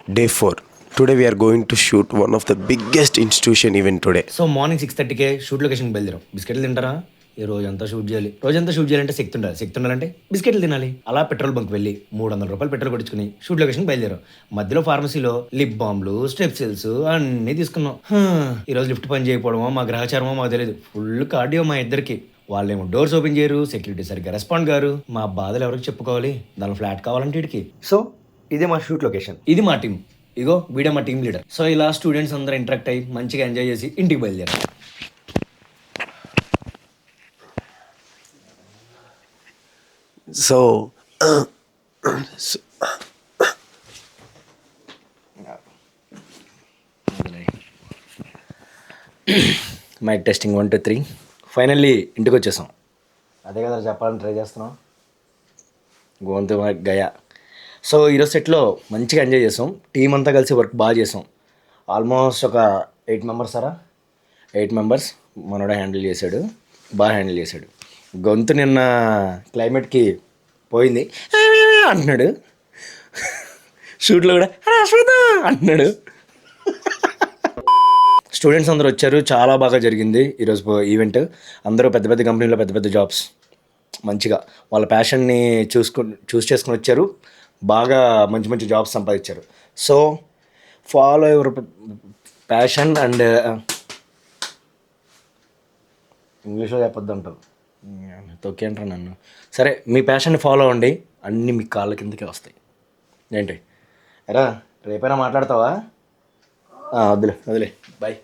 Day 4. Today we are going to shoot one of the biggest institution event today. So morning 6:30కే shoot లొకేషన్కి బయలుదేరాం. బిస్కెట్లు తింటారా? ఈ రోజంతా షూట్ చేయాలి. రోజంతా షూట్ చేయాలంటే శక్తి ఉండాలి. శక్తి ఉండాలంటే బిస్కెట్లు తినాలి. అలా పెట్రోల్ బంక్ వెళ్ళి 300 రూపాయలు పెట్రోల్ కొట్టించుకుని షూట్ లొకేషన్కి బయలుదేరాం. మధ్యలో ఫార్మసీలో లిప్ బాంబ్లు, స్ట్రెప్సిల్స్ అన్నీ తీసుకున్నాం. ఈ రోజు లిఫ్ట్ పని చేయకపోవడమో మా గ్రహచారమో మాకు తెలియదు. ఫుల్ కార్డియో మా ఇద్దరికి. వాళ్ళేమో డోర్స్ ఓపెన్ చేయరు, సెక్యూరిటీ సరిగ్గా రెస్పాండ్ గారు. మా బాధలు ఎవరికి చెప్పుకోవాలి? దాని ఫ్లాట్ కావాలంటే ఇడికి. సో ఇదే మా షూట్ లొకేషన్, ఇది మా టీం. ఇగో వీడే మా టీం లీడర్. సో ఇలా స్టూడెంట్స్ అందరూ ఇంటరాక్ట్ అయ్యి మంచిగా ఎంజాయ్ చేసి ఇంటికి బయలుదేరారు. So, mic testing 1 2 3. ఫైనల్లీ ఇంటికి వచ్చేసాం. అదే కదా చెప్పాలని ట్రై చేస్తున్నాం. గోంతు గయా. సో ఈరోజు సెట్లో మంచిగా ఎంజాయ్ చేసాం. టీం అంతా కలిసి వర్క్ బాగా చేసాం. ఆల్మోస్ట్ ఒక 8 మెంబర్స్ మనోడే హ్యాండిల్ చేశాడు, బాగా హ్యాండిల్ చేశాడు. గొంతు నిన్న క్లైమేట్కి పోయింది అంటున్నాడు. షూట్లో కూడా అంటున్నాడు. స్టూడెంట్స్ అందరూ వచ్చారు, చాలా బాగా జరిగింది ఈరోజు ఈవెంట్. అందరూ పెద్ద పెద్ద కంపెనీలో పెద్ద పెద్ద జాబ్స్, మంచిగా వాళ్ళ ప్యాషన్ని చూస్ చేసుకుని వచ్చారు. బాగా మంచి మంచి జాబ్స్ సంపాదించారు. So follow your passion and ఇంగ్లీష్లో చెప్పొద్దు అంటారు, తొక్కి అంటారు నన్ను. సరే, మీ ప్యాషన్ని ఫాలో అవ్వండి, అన్నీ మీ కాళ్ళ కిందకే వస్తాయి. ఏంటి ఎరా, రేపైనా మాట్లాడతావా? వదిలే బాయ్.